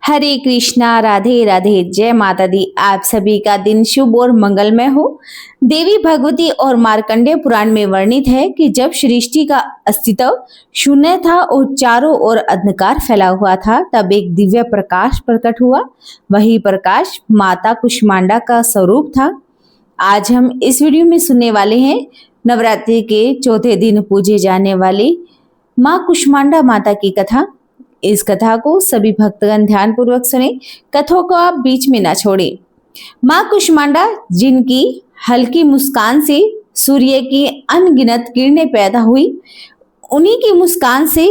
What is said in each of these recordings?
हरे कृष्णा, राधे राधे, जय माता दी। आप सभी का दिन शुभ और मंगलमय हो। देवी भगवती और मार्कंडेय पुराण में वर्णित है कि जब सृष्टि का अस्तित्व शून्य था और चारों ओर अंधकार फैला हुआ था, तब एक दिव्य प्रकाश प्रकट हुआ। वही प्रकाश माता कुष्मांडा का स्वरूप था। आज हम इस वीडियो में सुनने वाले हैं नवरात्रि के चौथे दिन पूजे जाने वाली माँ कुष्मांडा माता की कथा। इस कथा को सभी भक्तगण ध्यान पूर्वक सुने। कथों को आप बीच में ना छोड़ें। माँ कुष्मांडा, जिनकी हल्की मुस्कान से सूर्य की अनगिनत किरणें पैदा हुई, उन्हीं की मुस्कान से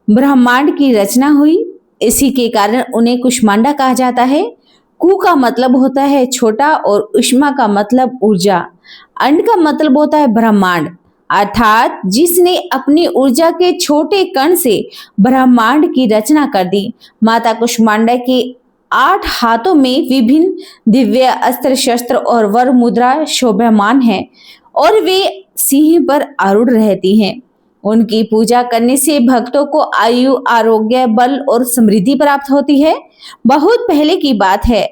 ब्रह्मांड की रचना हुई। इसी के कारण उन्हें कुष्मांडा कहा जाता है। कु का मतलब होता है छोटा और उष्मा का मतलब ऊर्जा। अंड का मतलब होता है ब्रह्मांड, अर्थात जिसने अपनी ऊर्जा के छोटे कण से ब्रह्मांड की रचना कर दी। माता कुष्मांडा के 8 हाथों में विभिन्न दिव्य अस्त्र शस्त्र और वर मुद्रा शोभायमान है और वे सिंह पर आरूढ़ रहती हैं। उनकी पूजा करने से भक्तों को आयु, आरोग्य, बल और समृद्धि प्राप्त होती है। बहुत पहले की बात है,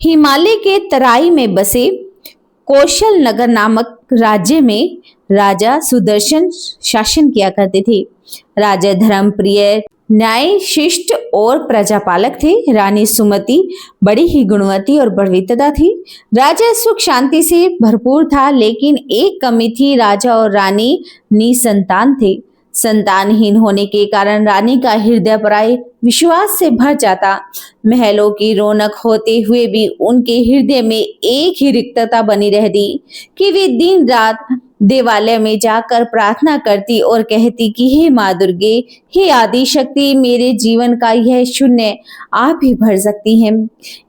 हिमालय के तराई में बसे कौशल नगर नामक राज्य में राजा सुदर्शन शासन किया करते थे। राजा धर्मप्रिय, न्यायशिष्ट और प्रजापालक थे। रानी सुमति बड़ी ही गुणवती और पवित्रता थी। राजा सुख शांति से भरपूर था, लेकिन एक कमी थी, राजा और रानी निसंतान थे। संतानहीन होने के कारण रानी का हृदय पराये विश्वास से भर जाता। महलों की रौनक होते हुए भी उनके हृदय में एक ही रिक्तता बनी रहती कि वे दिन रात देवालय में जाकर प्रार्थना करती और कहती कि हे माँ दुर्गे, हे आदि शक्ति, मेरे जीवन का यह शून्य आप ही भर सकती हैं।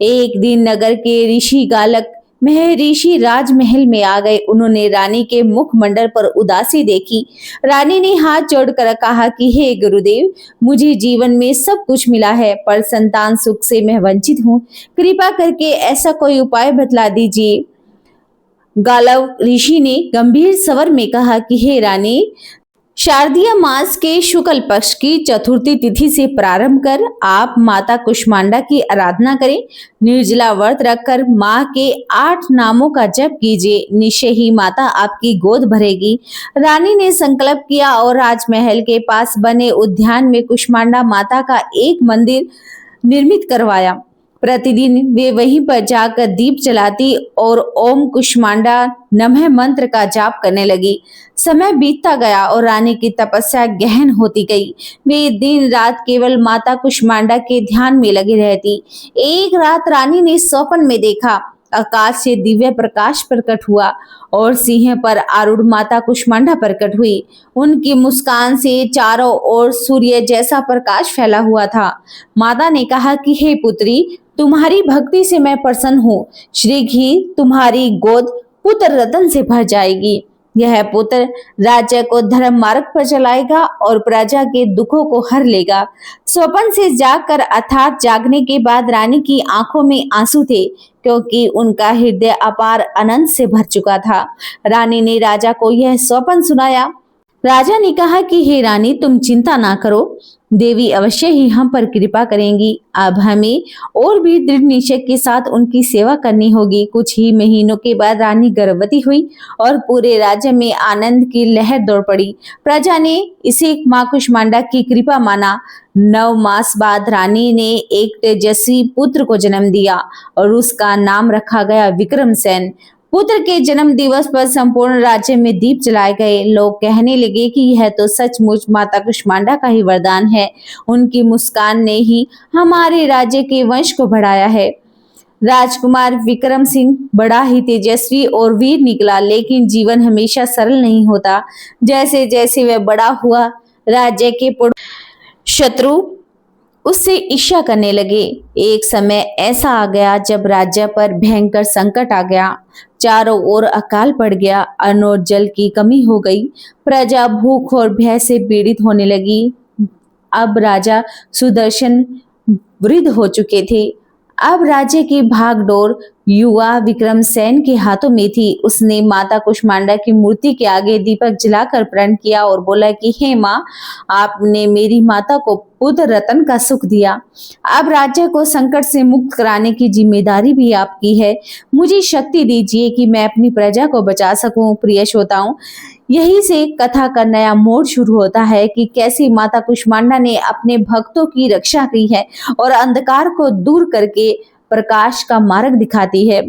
एक दिन नगर के ऋषि गालक महर्षि राजमहल में आ गए। उन्होंने रानी के मुखमंडल पर उदासी देखी। रानी ने हाथ जोड़कर कहा कि हे गुरुदेव, मुझे जीवन में सब कुछ मिला है, पर संतान सुख से मैं वंचित हूँ। कृपा करके ऐसा कोई उपाय बतला दीजिए। गालव ऋषि ने गंभीर स्वर में कहा कि हे रानी, शारदीय मास के शुक्ल पक्ष की चतुर्थी तिथि से प्रारंभ कर आप माता कुष्मांडा की आराधना करें। निर्जला व्रत रखकर माँ के 8 नामों का जप कीजिए। निश्चय ही माता आपकी गोद भरेगी। रानी ने संकल्प किया और राजमहल के पास बने उद्यान में कुष्मांडा माता का एक मंदिर निर्मित करवाया। प्रतिदिन वे वहीं पर जाकर दीप जलाती और ओम कुष्मांडा नमः मंत्र का जाप करने लगी। समय बीतता गया और रानी की तपस्या गहन होती गई। वे दिन रात केवल माता कुष्मांडा के ध्यान में लगी रहती। एक रात रानी ने स्वप्न में देखा, आकाश से दिव्य प्रकाश प्रकट हुआ और सिंह पर आरूढ़ माता कुष्मांडा प्रकट हुई। उनकी मुस्कान से चारों ओर सूर्य जैसा प्रकाश फैला हुआ था। माता ने कहा कि हे पुत्री, तुम्हारी भक्ति से मैं प्रसन्न हूँ। शीघ्र ही तुम्हारी गोद पुत्र रतन से भर जाएगी। यह पुत्र राज्य को धर्म मार्ग पर चलाएगा और प्रजा के दुखों को हर लेगा। स्वप्न से जागकर अर्थात जागने के बाद रानी की आंखों में आंसू थे, क्योंकि उनका हृदय अपार आनंद से भर चुका था। रानी ने राजा को यह स्वप्न सुनाया। राजा ने कहा कि हे रानी, तुम चिंता ना करो, देवी अवश्य ही हम पर कृपा करेंगी। अब हमें और भी दृढ़ निश्चय के साथ उनकी सेवा करनी होगी। कुछ ही महीनों के बाद रानी गर्भवती हुई और पूरे राज्य में आनंद की लहर दौड़ पड़ी। प्रजा ने इसे माँ कुष्मांडा की कृपा माना। 9 मास बाद रानी ने एक तेजस्वी पुत्र को जन्म दिया और उसका नाम रखा गया विक्रमसेन। पुत्र के जन्म दिवस पर संपूर्ण राज्य में दीप जलाए गए। लोग कहने लगे कि यह तो सचमुच माता कुष्मांडा का ही वरदान है। उनकी मुस्कान ने ही हमारे राज्य के वंश को बढ़ाया है। राजकुमार विक्रम सिंह बड़ा ही तेजस्वी और वीर निकला, लेकिन जीवन हमेशा सरल नहीं होता। जैसे जैसे वह बड़ा हुआ, राज्य के शत्रु उससे ईर्ष्या करने लगे। एक समय ऐसा आ गया जब राज्य पर भयंकर संकट आ गया। चारों ओर अकाल पड़ गया, अन्न और जल की कमी हो गई। प्रजा भूख और भय से पीड़ित होने लगी। अब राजा सुदर्शन वृद्ध हो चुके थे। अब राज्य की भागदौड़ युवा विक्रम सेन के हाथों में थी। उसने माता कुष्मांडा की मूर्ति के आगे दीपक जलाकर प्रण किया और बोला कि हे माँ, आपने मेरी माता को पुत्र रतन का सुख दिया। अब राज्य को संकट से मुक्त कराने की जिम्मेदारी भी आपकी है। मुझे शक्ति दीजिए कि मैं अपनी प्रजा को बचा सकूं। प्रिय श्रोताओं, यही से कथा का नया मोड़ शुरू होता है कि कैसे माता कुष्मांडा ने अपने भक्तों की रक्षा की है और अंधकार को दूर करके प्रकाश का मार्ग दिखाती है।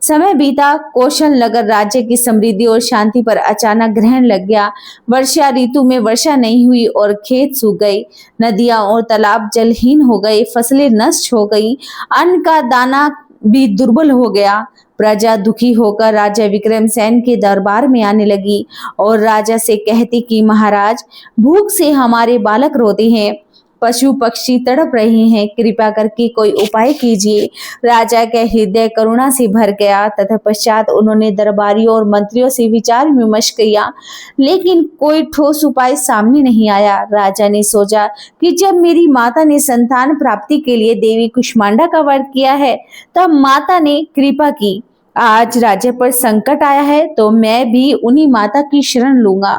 समय बीता, कौशल नगर राज्य की समृद्धि और शांति पर अचानक ग्रहण लग गया। वर्षा ऋतु में वर्षा नहीं हुई और खेत सूख गए, नदियां और तालाब जलहीन हो गए, फसलें नष्ट हो गई, अन्न का दाना भी दुर्बल हो गया। प्रजा दुखी होकर राजा विक्रम सेन के दरबार में आने लगी और राजा से कहती कि महाराज, भूख से हमारे बालक रोते हैं, पशु पक्षी तड़प रहे हैं, कृपा करके कोई उपाय कीजिए। राजा का हृदय करुणा से भर गया। तत्पश्चात उन्होंने दरबारियों और मंत्रियों से विचार विमर्श किया, लेकिन कोई ठोस उपाय सामने नहीं आया। राजा ने सोचा कि जब मेरी माता ने संतान प्राप्ति के लिए देवी कुष्मांडा का वध किया है, तब माता ने कृपा की। आज राज्य पर संकट आया है तो मैं भी उन्हीं माता की शरण लूंगा।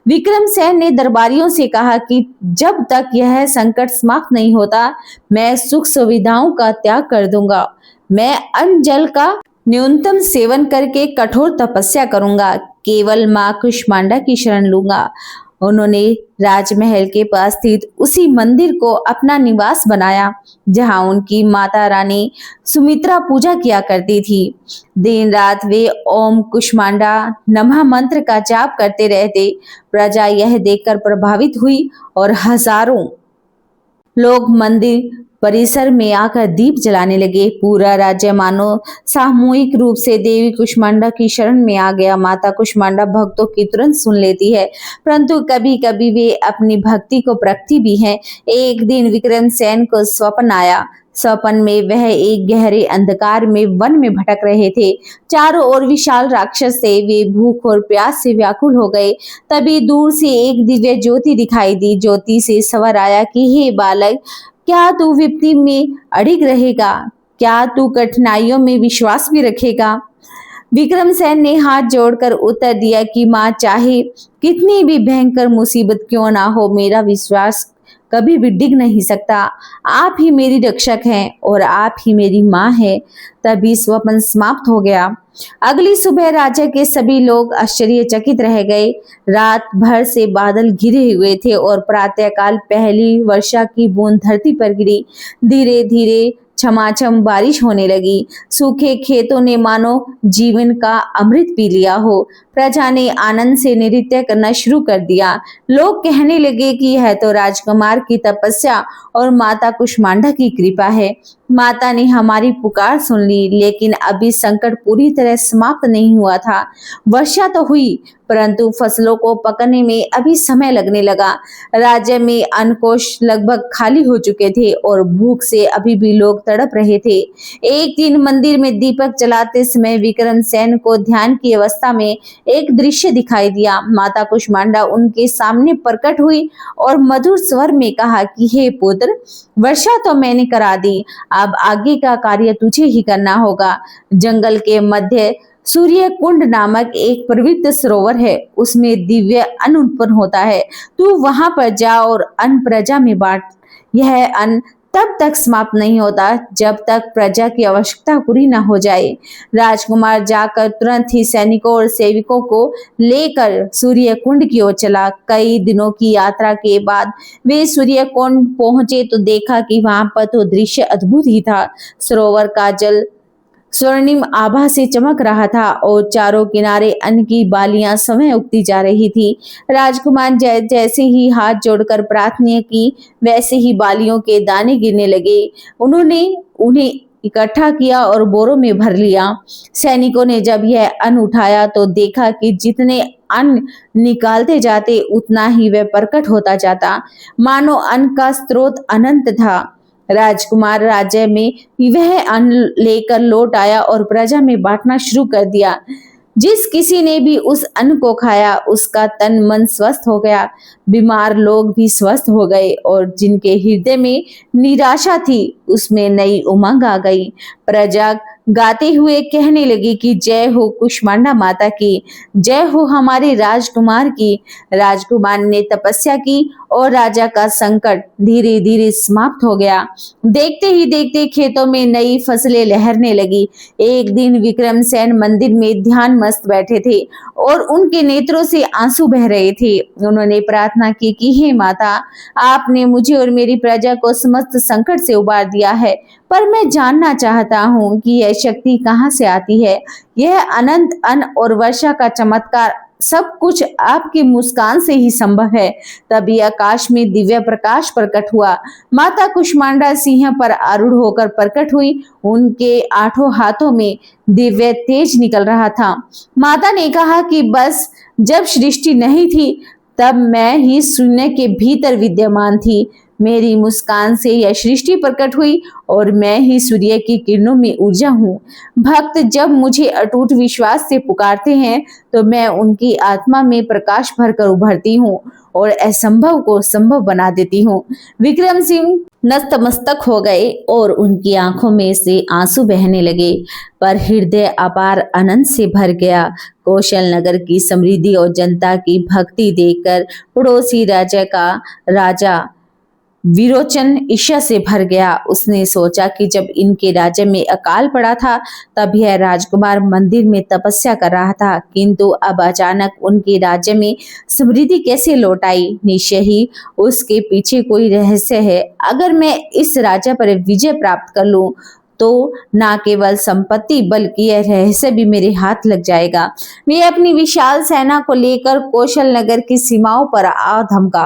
विक्रम सेन ने दरबारियों से कहा कि जब तक यह संकट समाप्त नहीं होता, मैं सुख सुविधाओं का त्याग कर दूंगा। मैं अन्न जल का न्यूनतम सेवन करके कठोर तपस्या करूंगा, केवल मां कुष्मांडा की शरण लूंगा। उन्होंने राजमहल के पास स्थित उसी मंदिर को अपना निवास बनाया जहां उनकी माता रानी सुमित्रा पूजा किया करती थी। दिन रात वे ओम कुष्मांडा नमः मंत्र का जाप करते रहते। प्रजा यह देखकर प्रभावित हुई और हजारों लोग मंदिर परिसर में आकर दीप जलाने लगे। पूरा राज्य मानो सामूहिक रूप से देवी कुष्मांडा की शरण में आ गया। माता कुष्मांडा भक्तों की तुरंत सुन लेती है, परंतु कभी कभी वे अपनी भक्ति को परखती भी हैं। एक दिन विक्रम सेन को स्वप्न आया। स्वप्न में वह एक गहरे अंधकार में वन में भटक रहे थे। चारों ओर विशाल राक्षस थे। वे भूख और प्यास से व्याकुल हो गए। तभी दूर से एक दिव्य ज्योति दिखाई दी। ज्योति से स्वर आया कि हे बालक, क्या तू विपत्ति में अड़िग रहेगा? क्या तू कठिनाइयों में विश्वास भी रखेगा? विक्रम सेन ने हाथ जोड़कर उत्तर दिया कि मां, चाहे कितनी भी भयंकर मुसीबत क्यों ना हो, मेरा विश्वास कभी भी डिग नहीं सकता। आप ही मेरी रक्षक हैं और आप ही मेरी मां है। तभी स्वप्न समाप्त हो गया। अगली सुबह राजा के सभी लोग आश्चर्यचकित रह गए। रात भर से बादल घिरे हुए थे और प्रातःकाल पहली वर्षा की बूंद धरती पर गिरी। धीरे धीरे छमाछम बारिश होने लगी। सूखे खेतों ने मानो जीवन का अमृत पी लिया हो। प्रजा ने आनंद से नृत्य करना शुरू कर दिया। लोग कहने लगे कि यह तो राजकुमार की तपस्या और माता कुष्मांडा की कृपा है। माता ने हमारी पुकार सुन ली। लेकिन अभी संकट पूरी तरह समाप्त नहीं हुआ था। वर्षा तो हुई, परंतु फसलों को पकने में अभी समय लगने लगा। राज्य में अन्नकोष लगभग खाली हो चुके थे और भूख से अभी भी लोग तड़प रहे थे। एक दिन मंदिर में दीपक जलाते समय विक्रम सेन को ध्यान की अवस्था में एक दृश्य दिखाई दिया। माता कुष्मांडा उनके सामने प्रकट हुई और मधुर स्वर में कहा कि हे पुत्र, वर्षा तो मैंने करा दी, अब आगे का कार्य तुझे ही करना होगा। जंगल के मध्य सूर्य कुंड नामक एक पवित्र सरोवर है, उसमें दिव्य अन्न उत्पन्न होता है। तू वहां पर जा और अन्न प्रजा में बांट। यह अन्न तब तक समाप्त नहीं होता जब तक प्रजा की आवश्यकता पूरी न हो जाए। राजकुमार जाकर तुरंत ही सैनिकों और सेवकों को लेकर सूर्य कुंड की ओर चला। कई दिनों की यात्रा के बाद वे सूर्य कुंड पहुंचे तो देखा कि वहां पर तो दृश्य अद्भुत ही था। सरोवर का जल स्वर्णिम आभा से चमक रहा था और चारों किनारे अन्न की बालियां समय उगती जा रही थी। राजकुमार जैसे ही हाथ जोड़कर प्रार्थना की, वैसे ही बालियों के दाने गिरने लगे। उन्होंने उन्हें इकट्ठा किया और बोरों में भर लिया। सैनिकों ने जब यह अन्न उठाया तो देखा कि जितने अन्न निकालते जाते उतना ही वह प्रकट होता जाता, मानो अन्न का स्रोत अनंत था। राजकुमार राज्य में वह अन्न लेकर लौट आया और प्रजा में बांटना शुरू कर दिया। जिस किसी ने भी उस अन्न को खाया, उसका तन मन स्वस्थ हो गया। बीमार लोग भी स्वस्थ हो गए और जिनके हृदय में निराशा थी, उसमें नई उमंग आ गई। प्रजा गाते हुए कहने लगी कि जय हो कुष्मांडा माता की, जय हो हमारे राजकुमार की। राजकुमार ने तपस्या की और राजा का संकट धीरे धीरे समाप्त हो गया। देखते ही देखते खेतों में नई फसलें लहरने लगी। एक दिन विक्रमसेन मंदिर में ध्यान मस्त बैठे थे और उनके नेत्रों से आंसू बह रहे थे। उन्होंने प्रार्थना की कि हे माता, आपने मुझे और मेरी प्रजा को समस्त संकट से उबार दिया है, पर मैं जानना चाहता हूँ कि यह शक्ति कहाँ से आती है। यह अनंत अन्न और वर्षा का चमत्कार सब कुछ आपकी मुस्कान से ही संभव है। तभी आकाश में दिव्य प्रकाश प्रकट हुआ। माता कुष्मांडा सिंह पर आरूढ़ होकर प्रकट हुई। उनके 8 हाथों में दिव्य तेज निकल रहा था। माता ने कहा कि बस जब सृष्टि नहीं थी तब मैं ही शून्य के भीतर विद्यमान थी। मेरी मुस्कान से यह सृष्टि प्रकट हुई और मैं ही सूर्य की किरणों में ऊर्जा हूँ। भक्त जब मुझे अटूट विश्वास से पुकारते हैं तो मैं उनकी आत्मा में प्रकाश भरकर उभरती हूँ और असंभव को संभव बना देती हूँ। विक्रम सिंह नतमस्तक हो गए और उनकी आंखों में से आंसू बहने लगे, पर हृदय अपार आनंद से भर गया। कौशल नगर की समृद्धि और जनता की भक्ति देखकर पड़ोसी राजा विरोचन ईर्ष्या से भर गया। उसने सोचा कि जब इनके राज्य में अकाल पड़ा था तब यह राजकुमार मंदिर में तपस्या कर रहा था, किंतु अब अचानक उनके राज्य में समृद्धि कैसे लौट आई। निश्चय ही उसके पीछे कोई रहस्य है। अगर मैं इस राज्य पर विजय प्राप्त कर लूं तो न केवल संपत्ति बल्कि यह रहस्य भी मेरे हाथ लग जाएगा। वे अपनी विशाल सेना को लेकर कौशल नगर की सीमाओं पर आ धमका।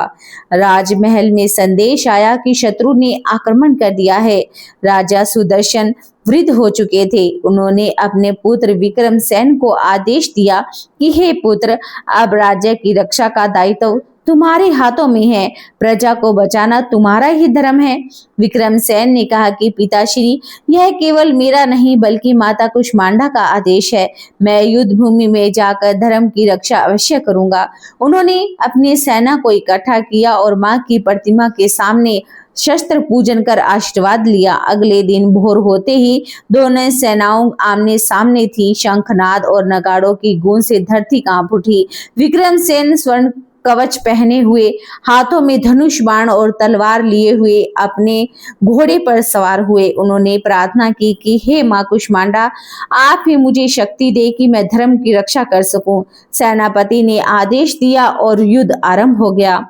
राजमहल में संदेश आया कि शत्रु ने आक्रमण कर दिया है। राजा सुदर्शन वृद्ध हो चुके थे। उन्होंने अपने पुत्र विक्रमसेन को आदेश दिया कि हे पुत्र, अब राज्य की रक्षा का दायित्व तुम्हारे हाथों में है। प्रजा को बचाना तुम्हारा ही धर्म है। विक्रमसेन ने कहा कि पिताश्री, यह केवल मेरा नहीं बल्कि माता कुष्मांडा का आदेश है। मैं युद्ध भूमि में जाकर धर्म की रक्षा अवश्य करूंगा। उन्होंने अपनी सेना को इकट्ठा किया और मां की प्रतिमा के सामने शस्त्र पूजन कर आशीर्वाद लिया। अगले दिन भोर होते ही दोनों सेनाओं आमने सामने थी। शंखनाद और नगाड़ों की गूंज से धरती कांप उठी। विक्रमसेन स्वर्ण कवच पहने हुए, हाथों में धनुष बाण और तलवार लिए हुए अपने घोड़े पर सवार हुए। उन्होंने प्रार्थना की कि हे मां कुष्मांडा, आप ही मुझे शक्ति दे कि मैं धर्म की रक्षा कर सकूं। सेनापति ने आदेश दिया और युद्ध आरंभ हो गया।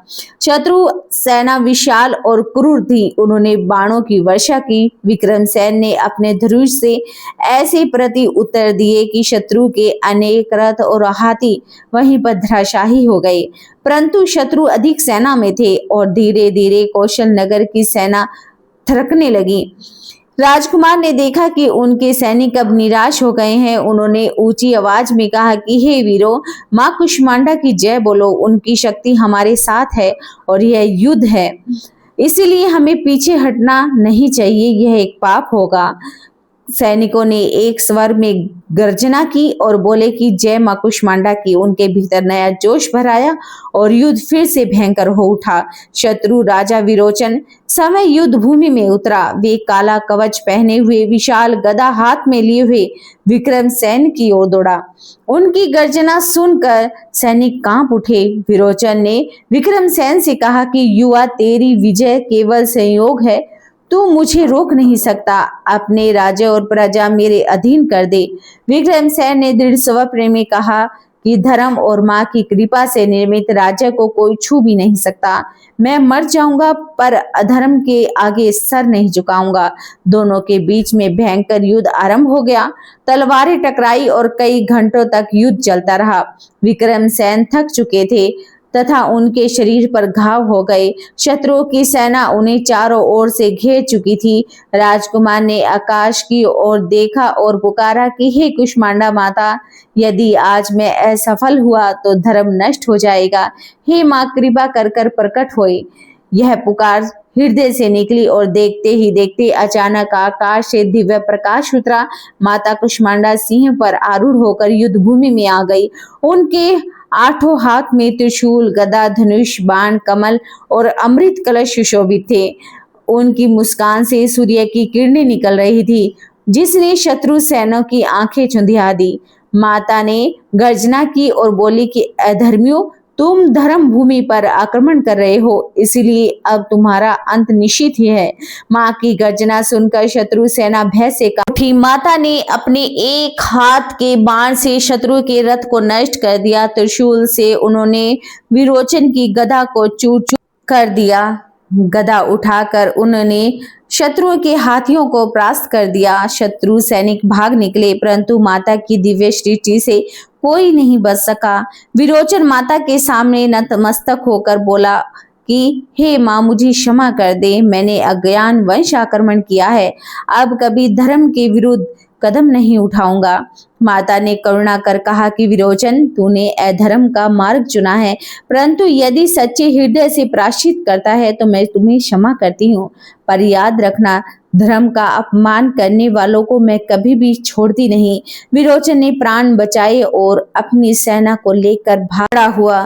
शत्रु सेना विशाल और क्रूर थी। उन्होंने बाणों की वर्षा की। विक्रमसेन ने अपने धनुष से ऐसे प्रति उत्तर दिए कि शत्रु के अनेक रथ और हाथी वहीं पर धराशायी हो गए। परंतु शत्रु अधिक सेना में थे और धीरे धीरे कौशल नगर की सेना थरकने लगी। राजकुमार ने देखा कि उनके सैनिक अब निराश हो गए हैं। उन्होंने ऊंची आवाज में कहा कि हे वीरों, मां कुष्मांडा की जय बोलो। उनकी शक्ति हमारे साथ है और यह युद्ध है, इसीलिए हमें पीछे हटना नहीं चाहिए, यह एक पाप होगा। सैनिकों ने एक स्वर में गर्जना की और बोले कि जय मां कुष्मांडा की। उनके भीतर नया जोश भर आया और युद्ध फिर से भयंकर हो उठा। शत्रु राजा विरोचन समय युद्ध भूमि में उतरा। वे काला कवच पहने हुए, विशाल गदा हाथ में लिए हुए विक्रमसेन की ओर दौड़ा। उनकी गर्जना सुनकर सैनिक कांप उठे। विरोचन ने विक्रमसेन से कहा कि युवा, तेरी विजय केवल संयोग है, तू मुझे रोक नहीं सकता। अपने राज्य और प्रजा मेरे अधीन कर दे। विक्रमसेन ने दृढ़ स्वर में कहा कि धर्म और मां की कृपा से निर्मित राज्य को कोई छू भी नहीं सकता। मैं मर जाऊंगा पर अधर्म के आगे सर नहीं झुकाऊंगा। दोनों के बीच में भयंकर युद्ध आरंभ हो गया। तलवारें टकराई और कई घंटों तक युद्ध चलता रहा। विक्रमसेन थक चुके थे तथा उनके शरीर पर घाव हो गए। शत्रुओं की सेना उन्हें चारों ओर से घेर चुकी थी। राजकुमार ने आकाश की ओर देखा और पुकारा कि हे कुष्मांडा माता, यदि आज मैं असफल हुआ तो धर्म नष्ट हो जाएगा। हे मां, कृपा कर कर प्रकट होए। यह पुकार हृदय से निकली और देखते ही देखते अचानक आकाश से दिव्य प्रकाश उतरा। माता कुष्मांडा सिंह पर आरूढ़ होकर युद्ध भूमि में आ गई। उनके 8 हाथ में त्रिशूल, गदा, धनुष, बाण, कमल और अमृत कलश सुशोभित थे। उनकी मुस्कान से सूर्य की किरणें निकल रही थी। जिसने शत्रु सैनिकों की आंखें चुंधिया दी। माता ने गर्जना की और बोली कि अधर्मियों, तुम धर्म भूमि पर आक्रमण कर रहे हो, इसलिए अब तुम्हारा अंत निश्चित ही है। मां की गर्जना सुनकर शत्रु सेना भय से कांप उठी। माता ने अपने एक हाथ के बाण से शत्रु के रथ को नष्ट कर दिया। त्रिशूल से उन्होंने विरोचन की गदा को चूर चूर कर दिया। गदा उठाकर उन्होंने शत्रुओं के हाथियों को परास्त कर दिया। शत्रु सैनिक भाग निकले, परंतु माता की दिव्य दृष्टि से कोई नहीं बच सका। विरोचन माता के सामने नतमस्तक होकर बोला कि हे माँ, मुझे क्षमा कर दे, मैंने अज्ञान वश आक्रमण किया है, अब कभी धर्म के विरुद्ध कदम नहीं उठाऊंगा। माता ने करुणा कर कहा कि विरोचन, तूने अधर्म का मार्ग चुना है, परंतु यदि सच्चे हृदय से प्रायश्चित करता है तो मैं तुम्हें क्षमा करती हूँ। पर याद रखना, धर्म का अपमान करने वालों को मैं कभी भी छोड़ती नहीं। विरोचन ने प्राण बचाए और अपनी सेना को लेकर भागा हुआ।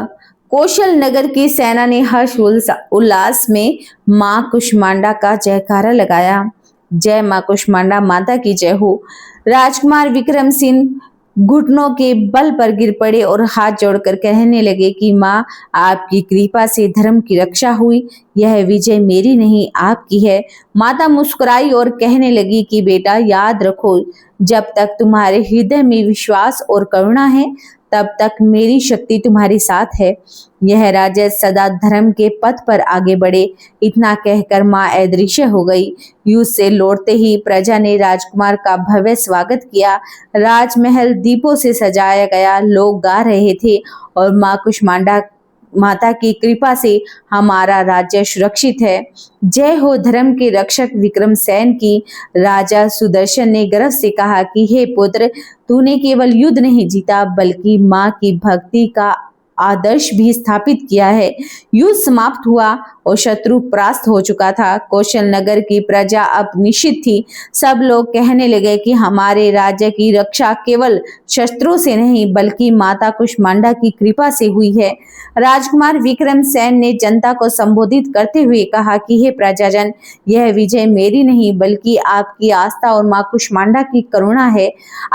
कौशल नगर की सेना ने हर्ष उल्लास में मां कुष्मांडा का जयकारा लगाया। जय मां कुष्मांडा माता की जय हो। राजकुमार विक्रम सिंह घुटनों के बल पर गिर पड़े और हाथ जोड़कर कहने लगे कि माँ, आपकी कृपा से धर्म की रक्षा हुई, यह विजय मेरी नहीं आपकी है। माता मुस्कुराई और कहने लगी कि बेटा, याद रखो, जब तक तुम्हारे हृदय में विश्वास और करुणा है, तब तक मेरी शक्ति तुम्हारे साथ है। यह राज्य सदा धर्म के पथ पर आगे बढ़े। इतना कहकर मां अदृश्य हो गई। युद्ध से लौटते ही प्रजा ने राजकुमार का भव्य स्वागत किया। राजमहल दीपों से सजाया गया, लोग गा रहे थे और मां कुष्मांडा माता की कृपा से हमारा राज्य सुरक्षित है। जय हो धर्म के रक्षक विक्रमसेन की। राजा सुदर्शन ने गर्व से कहा कि हे पुत्र, तूने केवल युद्ध नहीं जीता, बल्कि मां की भक्ति का आदर्श भी स्थापित किया है। युद्ध समाप्त हुआ और शत्रु परास्त हो चुका था। कौशल नगर की प्रजा अब निश्चित थी। सब लोग कहने लगे कि हमारे राज्य की रक्षा केवल शस्त्रों से नहीं, बल्कि माता कुष्मांडा की कृपा से हुई है। राजकुमार विक्रमसेन ने जनता को संबोधित करते हुए कहा कि हे प्रजाजन, यह विजय मेरी नहीं, बल्कि आपकी आस्था और मां कुष्मांडा की करुणा है।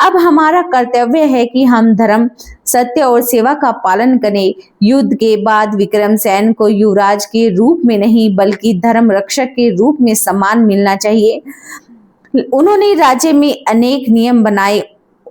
अब हमारा कर्तव्य है कि हम धर्म, सत्य और सेवा का पालन करें। युद्ध के बाद विक्रमसेन को युवराज के रूप में नहीं, बल्कि धर्म रक्षक के रूप में सम्मान मिलना चाहिए। उन्होंने राज्य में अनेक नियम बनाए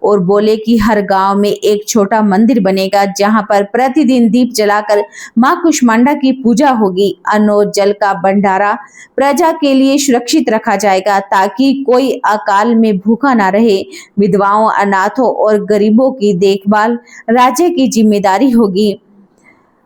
और बोले कि हर गांव में एक छोटा मंदिर बनेगा, जहां पर प्रतिदिन दीप जलाकर मां कुष्मांडा की पूजा होगी। अन्न और जल का भंडारा प्रजा के लिए सुरक्षित रखा जाएगा, ताकि कोई अकाल में भूखा ना रहे। विधवाओं, अनाथों और गरीबों की देखभाल राज्य की जिम्मेदारी होगी।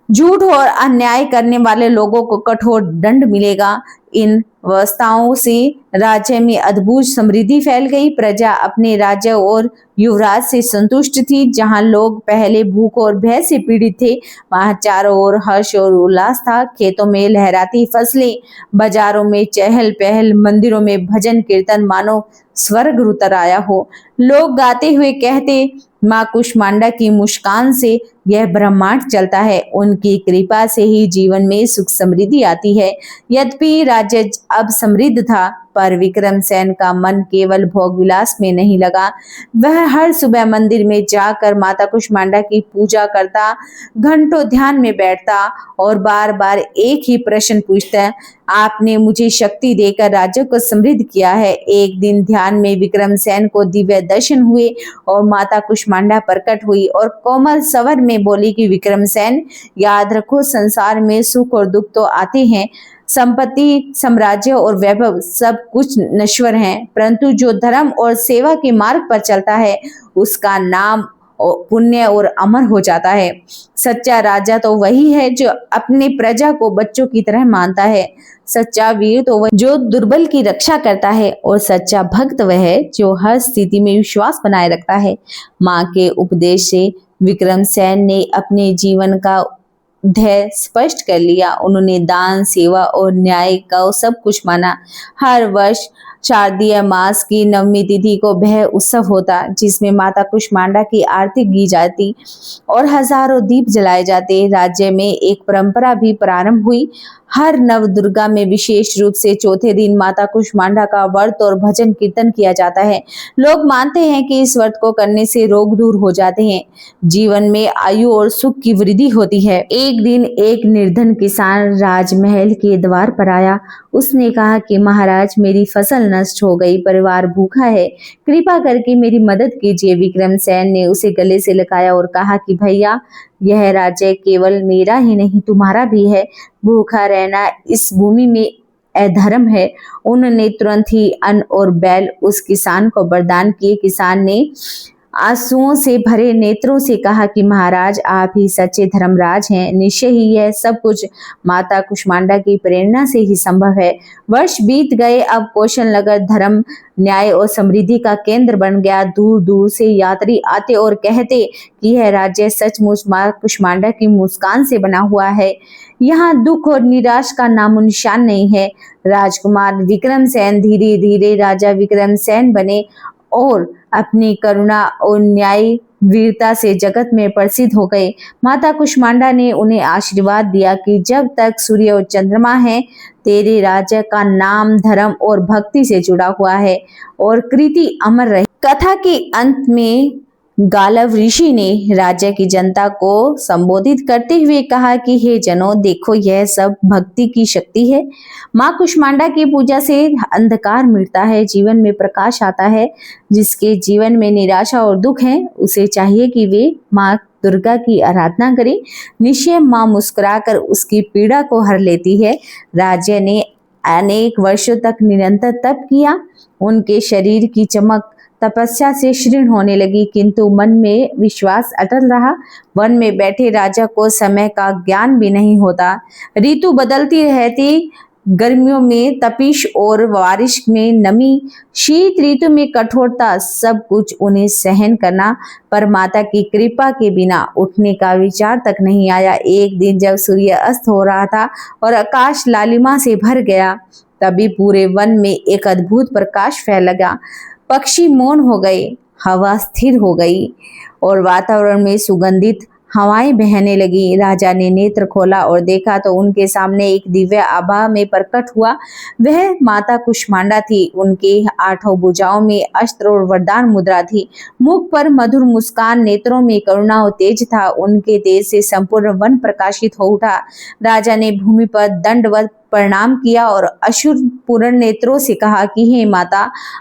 झूठ और अन्याय करने वाले लोगों को कठोर दंड मिलेगा। इन व्यवस्थाओं से राज्य में अद्भुत समृद्धि फैल गई। प्रजा अपने राज्य और युवराज से संतुष्ट थी। जहां लोग पहले भूख और भय से पीड़ित थे, वहां चारों ओर हर्ष और उल्लास था। खेतों में लहराती फसलें, बाजारों में चहल पहल, मंदिरों में भजन कीर्तन मानो स्वर्ग उतर आया हो। लोग गाते हुए कहते, मां कुष्मांडा की मुस्कान से यह ब्रह्मांड चलता है, उनकी कृपा से ही जीवन में सुख समृद्धि आती है। यद्यपि राज्य अब समृद्ध था, पर विक्रमसेन का मन केवल भोग विलास में नहीं लगा। वह हर सुबह मंदिर में जाकर माता कुष्मांडा की पूजा करता, घंटों ध्यान में बैठता और बार बार एक ही प्रश्न पूछता, आपने मुझे शक्ति देकर राज्य को समृद्ध किया है। एक दिन ध्यान में विक्रमसेन को दिव्य दर्शन हुए और माता कुष्मांडा प्रकट हुई और कोमल स्वर में बोली कि विक्रमसेन, याद रखो, संसार में सुख और दुख तो आते हैं, संपत्ति, साम्राज्य और वैभव सब कुछ नश्वर हैं, परंतु जो धर्म और सेवा के मार्ग पर चलता है, उसका नाम पुण्य और अमर हो जाता है। सच्चा राजा तो वही है जो अपने प्रजा को बच्चों की तरह मानता है। सच्चा वीर तो वह जो दुर्बल की रक्षा करता है, और सच्चा भक्त वह है जो हर स्थिति में विश्वास बनाए रखता है। माँ के उपदेश से विक्रमसेन ने अपने जीवन का ध्येय स्पष्ट कर लिया। उन्होंने दान, सेवा और न्याय का सब कुछ माना। हर वर्ष शारदीय मास की नवमी तिथि को वह उत्सव होता जिसमें माता कुष्मांडा की आरती की जाती और हजारों दीप जलाए जाते। राज्य में एक परंपरा भी प्रारंभ हुई। हर नव दुर्गा में विशेष रूप से चौथे दिन माता कुष्मांडा का व्रत और भजन कीर्तन किया जाता है। लोग मानते हैं कि इस व्रत को करने से रोग दूर हो जाते हैं, जीवन में आयु और सुख की वृद्धि होती है। एक दिन एक निर्धन किसान राजमहल के द्वार पर आया। उसने कहा कि महाराज, मेरी फसल नष्ट हो गई, परिवार भूखा है, कृपा करके मेरी मदद कीजिए। विक्रमसेन ने उसे गले से लगाया और कहा कि भैया, यह राज्य केवल मेरा ही नहीं तुम्हारा भी है। भूखा रहना इस भूमि में अधर्म है। उन्होंने तुरंत ही अन्न और बैल उस किसान को वरदान किए। किसान ने आंसुओं से भरे नेत्रों से कहा कि महाराज, आप ही सच्चे धर्मराज हैं। निश्चय ही यह सब कुछ माता कुष्मांडा की प्रेरणा से ही संभव है। वर्ष बीत गए। अब कौशल नगर धर्म, न्याय और समृद्धि का केंद्र बन गया। दूर दूर से यात्री आते और कहते कि यह राज्य सचमुच मां कुष्मांडा की मुस्कान से बना हुआ है। यहाँ दुख और निराश का नामो निशान नहीं है। राजकुमार विक्रमसेन धीरे धीरे राजा विक्रमसेन बने और अपनी करुणा और न्याय वीरता से जगत में प्रसिद्ध हो गए। माता कुष्मांडा ने उन्हें आशीर्वाद दिया कि जब तक सूर्य और चंद्रमा हैं, तेरे राज्य का नाम धर्म और भक्ति से जुड़ा हुआ है और कृति अमर रहे। कथा के अंत में गालव ऋषि ने राज्य की जनता को संबोधित करते हुए कहा कि हे जनों, देखो, यह सब भक्ति की शक्ति है। मां कुष्मांडा की पूजा से अंधकार मिटता है, जीवन में प्रकाश आता है। जिसके जीवन में निराशा और दुख है, उसे चाहिए कि वे मां दुर्गा की आराधना करें। निश्चय मां मुस्कुराकर उसकी पीड़ा को हर लेती है। राज्य ने अनेक वर्षों तक निरंतर तप किया। उनके शरीर की चमक तपस्या से क्षीण होने लगी, किंतु मन में विश्वास अटल रहा। वन में बैठे राजा को समय का ज्ञान भी नहीं होता। ऋतु बदलती रहती, गर्मियों में तपिश और बारिश में नमी, शीत ऋतु में कठोरता, सब कुछ उन्हें सहन करना, पर माता की कृपा के बिना उठने का विचार तक नहीं आया। एक दिन जब सूर्य अस्त हो रहा था और आकाश लालिमा से भर गया, तभी पूरे वन में एक अद्भुत प्रकाश फैल लगा। पक्षी मौन हो गए, हवा स्थिर हो गई और वातावरण में सुगंधित हवाएं बहने लगी। राजा ने नेत्र खोला और देखा तो उनके सामने एक दिव्य आभा में प्रकट हुआ। वह माता कुष्मांडा थी। उनके 8 भुजाओं में अस्त्र और वरदान मुद्रा थी। मुख पर मधुर मुस्कान, नेत्रों में करुणा और तेज था। उनके तेज से संपूर्ण वन प्रकाशित हो उठा। राजा ने भूमि पर दंडवत प्रणाम किया और अश्रुपूर्ण नेत्रों से कहा कि हे माता,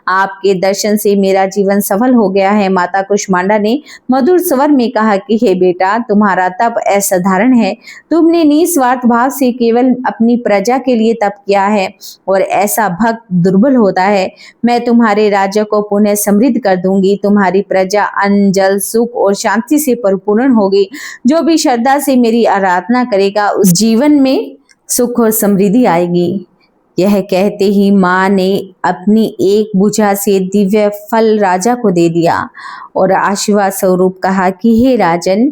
आपके दर्शन से मेरा जीवन सफल हो गया है। माता कुष्मांडा ने मधुर स्वर में कहा कि हे बेटा, तुम्हारा तप असाधारण है। तुमने निस्वार्थ भाव से केवल अपनी प्रजा के लिए तप किया है और ऐसा भक्त दुर्बल होता है। मैं तुम्हारे राज्य को पुनः समृद्ध कर दूंगी। तुम्हारी प्रजा अन्न, जल, सुख और शांति से परिपूर्ण होगी। जो भी श्रद्धा से मेरी आराधना करेगा, उस जीवन में सुख और समृद्धि आएगी। यह कहते ही मां ने अपनी एक भुजा से दिव्य फल राजा को दे दिया और आशीर्वाद स्वरूप कहा कि हे राजन,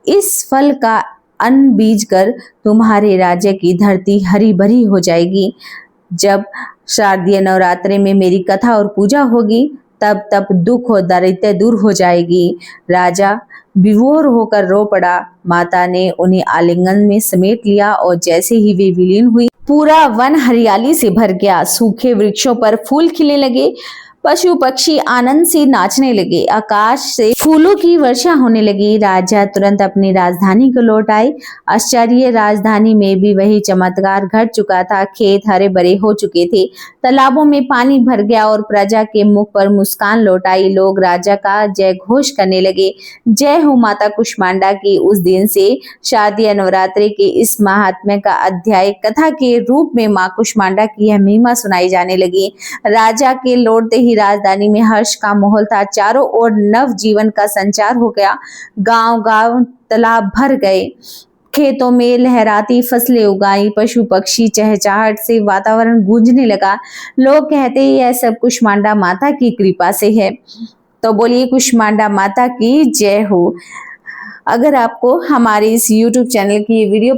इस फल का अन्न बीज कर तुम्हारे राज्य की धरती हरी भरी हो जाएगी। जब शारदीय नवरात्रि में मेरी कथा और पूजा होगी, तब तब दुख और दारिद्र्य दूर हो जाएगी। राजा विभोर होकर रो पड़ा। माता ने उन्हें आलिंगन में समेट लिया और जैसे ही वे विलीन हुई, पूरा वन हरियाली से भर गया। सूखे वृक्षों पर फूल खिलने लगे, पशु पक्षी आनंद से नाचने लगे, आकाश से फूलों की वर्षा होने लगी। राजा तुरंत अपनी राजधानी को लौट आए। आश्चर्य, राजधानी में भी वही चमत्कार घट चुका था। खेत हरे भरे हो चुके थे, तालाबों में पानी भर गया और प्रजा के मुख पर मुस्कान लौट आई। लोग राजा का जय घोष करने लगे। जय हो माता कुष्मांडा की। उस दिन से शारदीय नवरात्रि के इस महात्म्य का अध्याय कथा के रूप में मां कुष्मांडा की यह महिमा सुनाई जाने लगी। राजा के लौटते ही राजधानी में हर्ष का माहौल था। चारों ओर नव जीवन का संचार हो गया। गांव गांव तालाब भर गए, खेतों में लहराती फसलें उगाई, पशु पक्षी चहचहाट से वातावरण गूंजने लगा। लोग कहते हैं यह सब कुष्मांडा माता की कृपा से है। तो बोलिए कुष्मांडा माता की जय हो। अगर आपको हमारे इस YouTube चैनल की ये वीडियो